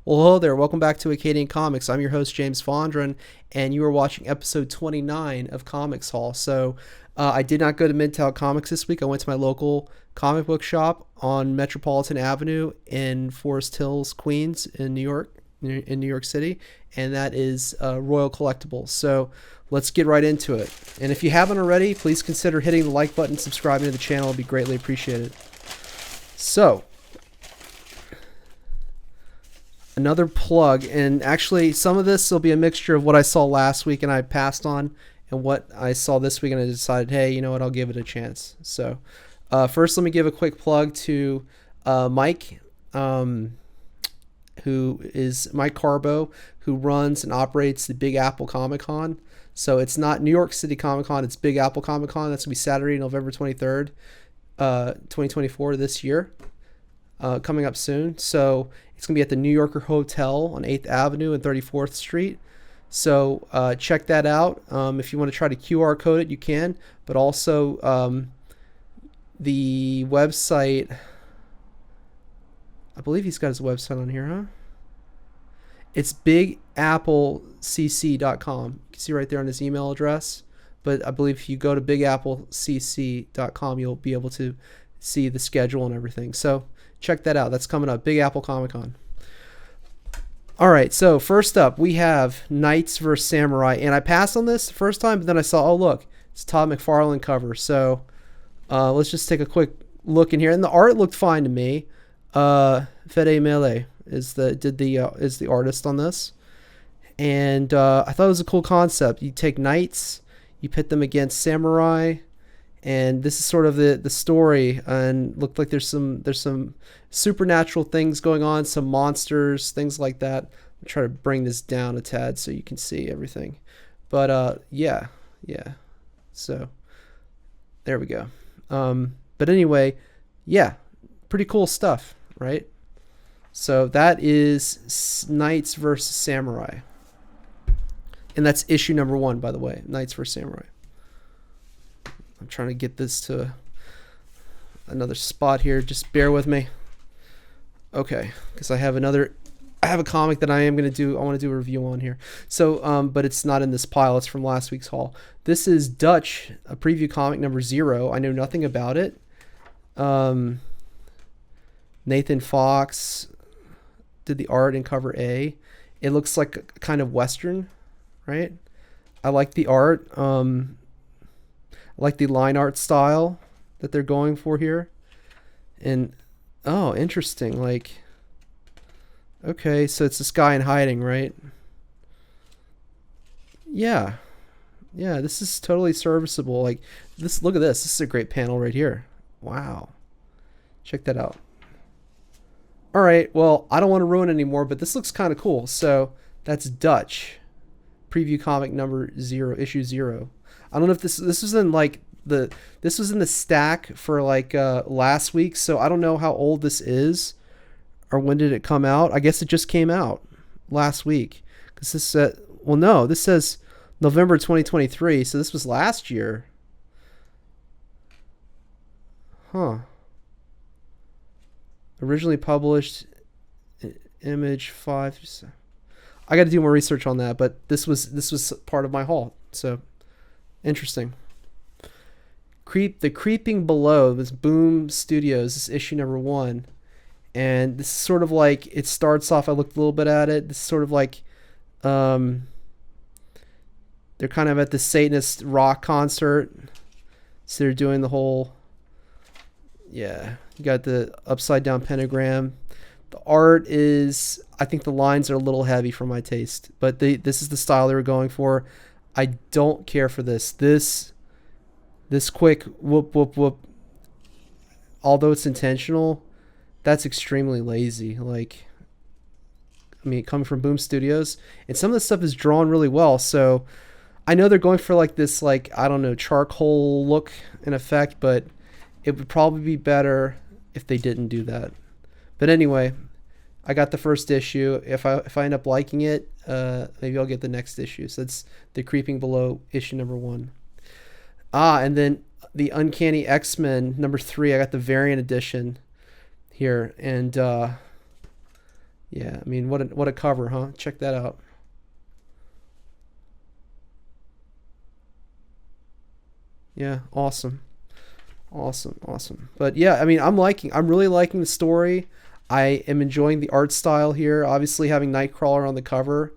Well, hello there. Welcome back to Acadian Comics. I'm your host, James Fondren, and you are watching episode 29 of Comics Hall. I did not go to Midtown Comics this week. I went to my local comic book shop on Metropolitan Avenue in Forest Hills, Queens, in New York City, and that is Royal Collectibles. So let's get right into it. And if you haven't already, please consider hitting the like button, subscribing to the channel. It'd be greatly appreciated. So, another plug, and actually some of this will be a mixture of what I saw last week and I passed on and what I saw this week and I decided, hey, you know what, I'll give it a chance. So first, let me give a quick plug to Mike, who is Mike Carbo, who runs and operates the Big Apple Comic Con. So it's not New York City Comic Con, it's Big Apple Comic Con. That's going to be Saturday, November 23rd, 2024 this year. Coming up soon. So it's going to be at the New Yorker Hotel on 8th Avenue and 34th Street. So check that out. If you want to try to QR code it, you can. But also the website, I believe he's got his website on here, huh? It's bigapplecc.com. You can see right there on his email address. But I believe if you go to bigapplecc.com, you'll be able to see the schedule and everything. So check that out. That's coming up. Big Apple Comic Con. All right. So first up, we have Knights vs. Samurai. And I passed on this the first time, but then I saw, oh, look, it's Todd McFarlane cover. So let's just take a quick look in here. And the art looked fine to me. Fede Mele is the artist on this. And I thought it was a cool concept. You take knights, you pit them against samurai, and this is sort of the story, and looked like there's some supernatural things going on, some monsters, things like that. I'll try to bring this down a tad so you can see everything. But yeah. So there we go. But anyway, yeah, pretty cool stuff, right? So that is Knights versus Samurai. And that's issue number 1, by the way, Knights vs. Samurai. I'm trying to get this to another spot here. Just bear with me. Okay, because I have a comic that I want to do a review on here. So, but it's not in this pile. It's from last week's haul. This is Dutch, a preview comic number 0. I know nothing about it. Nathan Fox did the art in cover A. It looks like a kind of Western, right? I like the art. I like the line art style that they're going for here. And, oh, interesting. Like, okay, so it's this guy in hiding, right? Yeah, this is totally serviceable. Like, this, look at this. This is a great panel right here. Wow. Check that out. All right, well, I don't want to ruin it anymore, but this looks kind of cool. So that's Dutch. Preview comic number 0, issue 0. I don't know if this was in like this was in the stack for like last week, so I don't know how old this is or when did it come out. I guess it just came out last week because this said, well, no, this says November 2023, so this was last year. Huh. Originally published, Image 5. I got to do more research on that, but this was part of my haul. So interesting. The Creeping Below, this Boom Studios, this is issue number 1. And this is sort of like, it starts off, I looked a little bit at it. This is sort of like, they're kind of at the Satanist rock concert. So they're doing the whole, yeah, you got the upside down pentagram. The art is, I think the lines are a little heavy for my taste, but this is the style they were going for. I don't care for this. This quick whoop, whoop, whoop, although it's intentional, that's extremely lazy. Like, I mean, coming from Boom Studios, and some of the stuff is drawn really well. So I know they're going for like this, like, I don't know, charcoal look in effect, but it would probably be better if they didn't do that. But anyway, I got the first issue. If I end up liking it, maybe I'll get the next issue. So that's The Creeping Below, issue number 1. And then the Uncanny X-Men number 3. I got the variant edition here, and Yeah, I mean, what a cover, huh? Check that out. Yeah, awesome. Awesome, awesome. But yeah, I mean, I'm really liking the story. I am enjoying the art style here. Obviously, having Nightcrawler on the cover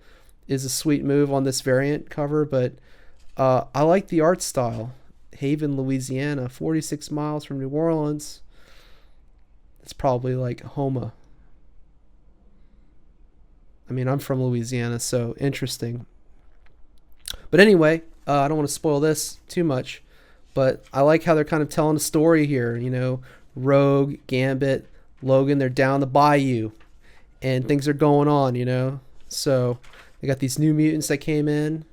is a sweet move on this variant cover, but I like the art style. Haven, Louisiana, 46 miles from New Orleans. It's probably like Homa. I mean, I'm from Louisiana, so interesting. But anyway, I don't want to spoil this too much, but I like how they're kind of telling a story here. You know, Rogue, Gambit, Logan, they're down the bayou, and things are going on. You know, so they got these new mutants that came in,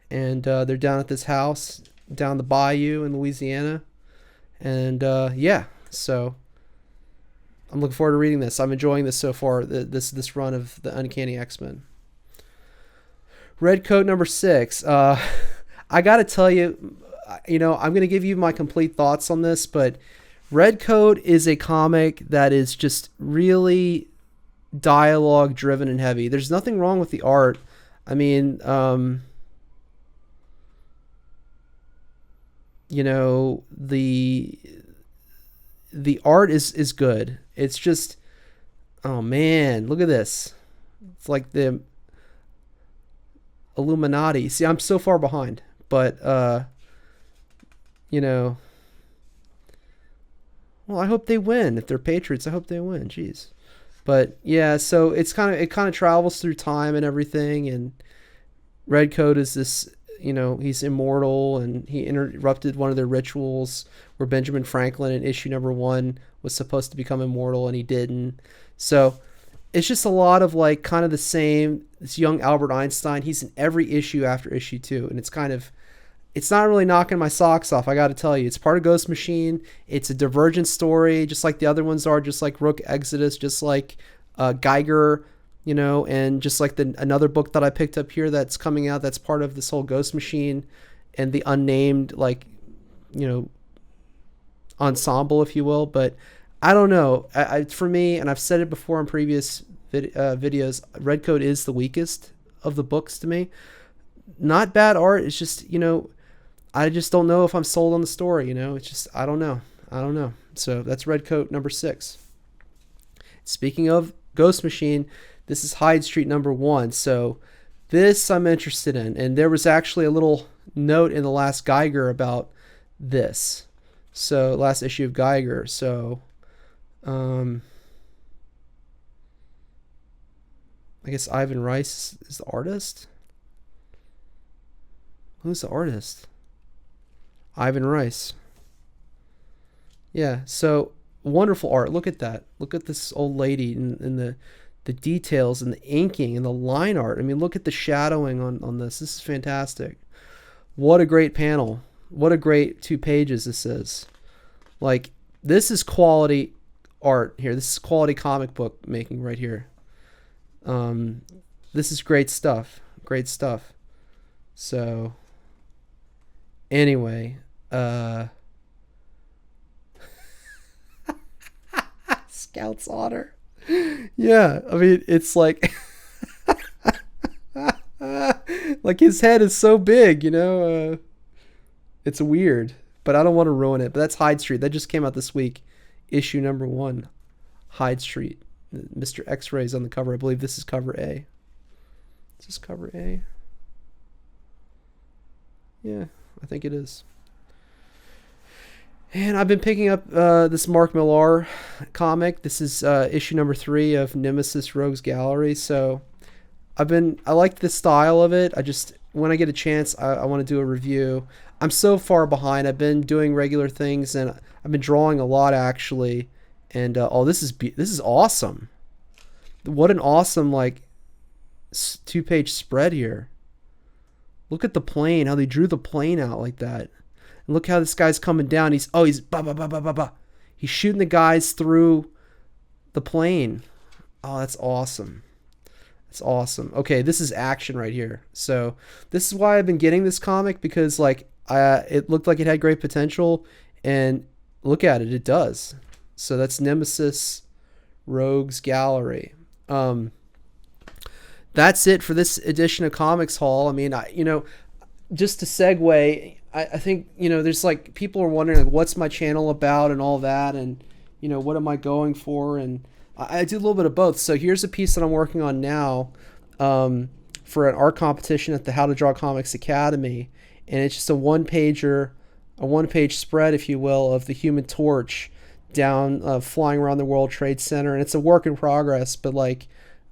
and they're down at this house down the bayou in Louisiana, and yeah, so I'm looking forward to reading this. I'm enjoying this so far. This run of the Uncanny X-Men. Red Coat number 6. I gotta tell you, I'm gonna give you my complete thoughts on this, but Red Coat is a comic that is just really dialogue driven and heavy. There's nothing wrong with the art. I mean, the art is good. It's just, oh man, look at this. It's like the Illuminati. See, I'm so far behind, but you know, well, I hope they win. If they're Patriots, I hope they win. Jeez. But yeah, so it kind of travels through time and everything, and Redcoat is this, he's immortal, and he interrupted one of their rituals where Benjamin Franklin in issue number 1 was supposed to become immortal and he didn't. So it's just a lot of like kind of the same. This young Albert Einstein, he's in every issue after issue 2, and it's not really knocking my socks off. I got to tell you, it's part of Ghost Machine. It's a divergent story, just like the other ones are, just like Rook Exodus, just like Geiger, and just like another book that I picked up here that's coming out that's part of this whole Ghost Machine and the unnamed, like, ensemble, if you will. But I don't know. For me, and I've said it before in previous videos, Redcoat is the weakest of the books to me. Not bad art. It's just, I just don't know if I'm sold on the story. It's just, I don't know. So that's Redcoat number 6. Speaking of Ghost Machine, this is Hyde Street number 1. So this I'm interested in. And there was actually a little note in the last Geiger about this. So last issue of Geiger. So, I guess Ivan Rice is the artist. Who's the artist? Ivan Rice. Yeah, so wonderful art. Look at that. Look at this old lady and the details and the inking and the line art. I mean, look at the shadowing on this. This is fantastic. What a great panel. What a great 2 pages this is. Like, this is quality art here. This is quality comic book making right here. This is great stuff. Great stuff. So, anyway, Scout's honor. Yeah, I mean, it's like like his head is so big, it's weird, but I don't want to ruin it. But that's Hyde Street. That just came out this week, issue number 1, Hyde Street. Mr. X-Ray's on the cover. I believe this is cover A. Is this cover A? Yeah, I think it is. And I've been picking up this Mark Millar comic. This is issue number 3 of Nemesis Rogues Gallery. So I like the style of it. When I get a chance, I want to do a review. I'm so far behind. I've been doing regular things, and I've been drawing a lot actually. And this is awesome. What an awesome 2-page spread here. Look at the plane, how they drew the plane out like that. And look how this guy's coming down. He's ba ba ba ba ba ba. He's shooting the guys through the plane. Oh, that's awesome. That's awesome. Okay, this is action right here. So this is why I've been getting this comic, because it looked like it had great potential, and look at it, it does. So that's Nemesis Rogues Gallery. That's it for this edition of Comics Haul. I mean, just to segue, I think, there's like people are wondering like, what's my channel about and all that, and what am I going for, and I do a little bit of both. So here's a piece that I'm working on now for an art competition at the How to Draw Comics Academy, and it's just a one-page spread, if you will, of the Human Torch down flying around the World Trade Center, and it's a work in progress, but like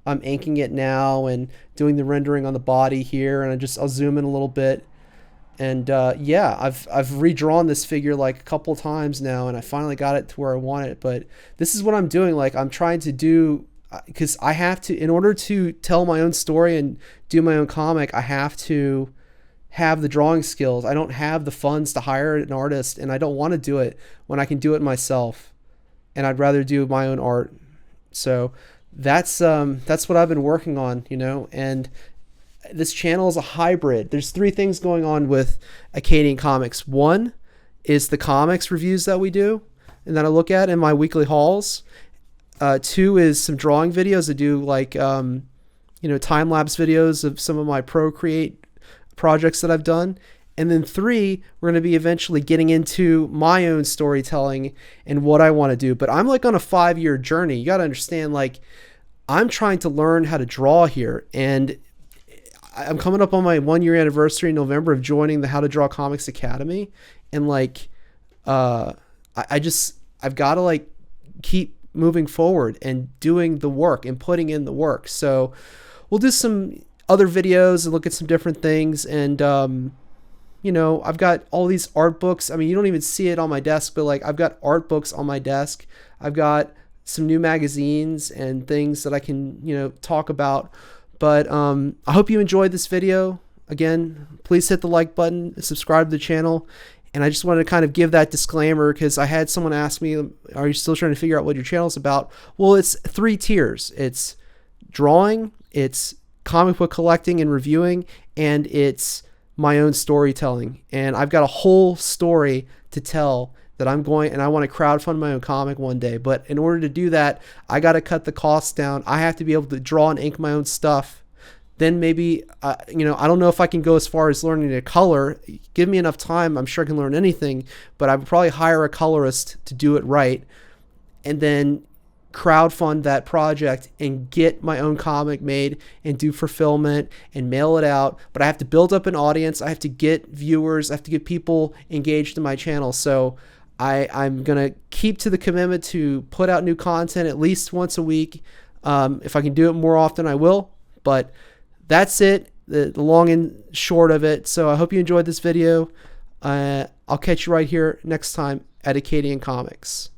I'm inking it now and doing the rendering on the body here, and I'll zoom in a little bit. And yeah, I've redrawn this figure like a couple times now, and I finally got it to where I want it. But this is what I'm doing. Like, I'm trying to do, because I have to, in order to tell my own story and do my own comic, I have to have the drawing skills. I don't have the funds to hire an artist, and I don't want to do it when I can do it myself. And I'd rather do my own art. So that's what I've been working on, and this channel is a hybrid. There's three things going on with Acadian Comics. One is the comics reviews that we do and that I look at in my weekly hauls. Two is some drawing videos. I do like time-lapse videos of some of my Procreate projects that I've done. And then three, we're going to be eventually getting into my own storytelling and what I want to do. But I'm like on a 5-year journey. You got to understand, like, I'm trying to learn how to draw here. And I'm coming up on my 1-year anniversary in November of joining the How to Draw Comics Academy. And like, I've got to like keep moving forward and doing the work and putting in the work. So we'll do some other videos and look at some different things. And, I've got all these art books. I mean, you don't even see it on my desk, but like I've got art books on my desk. I've got some new magazines and things that I can, talk about. But I hope you enjoyed this video. Again, please hit the like button, subscribe to the channel. And I just wanted to kind of give that disclaimer because I had someone ask me, are you still trying to figure out what your channel is about? Well, it's 3 tiers. It's drawing, it's comic book collecting and reviewing, and it's my own storytelling. And I've got a whole story to tell that I'm going, and I want to crowdfund my own comic one day. But in order to do that, I got to cut the costs down. I have to be able to draw and ink my own stuff. Then maybe, I don't know if I can go as far as learning to color. Give me enough time, I'm sure I can learn anything, but I would probably hire a colorist to do it right, and then crowdfund that project and get my own comic made and do fulfillment and mail it out. But I have to build up an audience. I have to get viewers. I have to get people engaged in my channel. So I'm going to keep to the commitment to put out new content at least once a week. If I can do it more often, I will. But that's it, the long and short of it. So I hope you enjoyed this video. I'll catch you right here next time at Acadian Comics.